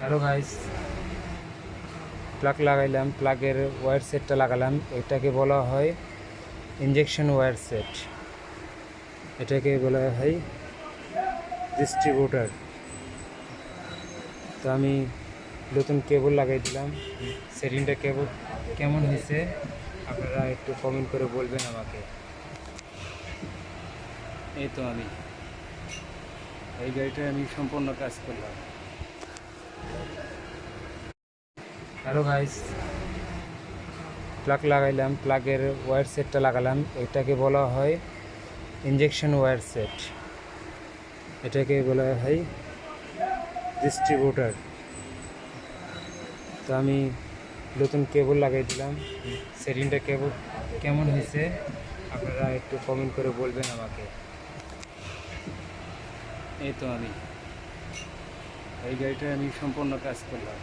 Hello guys, plug লাগাইলাম, প্লাগের wire সেটটা লাগালাম। এটাকে বলা হয় ইনজেকশন ওয়্যার সেট। এটাকে বলা হয় ডিস্ট্রিবিউটার। তো আমি নতুন কেবল লাগাই দিলাম। সেটিংটা কেবল কেমন হয়েছে আপনারা একটু কমেন্ট করে বলবেন আমাকে। এই তো এই গাড়িটায় আমি সম্পূর্ণ কাজ করলাম। হ্যালো গাইস, প্লাগ লাগাইলাম, প্লাগের ওয়্যার সেটটা লাগালাম। এটাকে বলা হয় ইনজেকশন ওয়্যার সেট। এটাকে বলা হয় ডিস্ট্রিবিউটার। তো আমি নতুন কেবল লাগাই দিলাম। সেটিংটা কেবল কেমন হয়েছে আপনারা একটু কমেন্ট করে বলবেন আমাকে। এই তো এই গাড়িটায় আমি সম্পূর্ণ কাজ করলাম।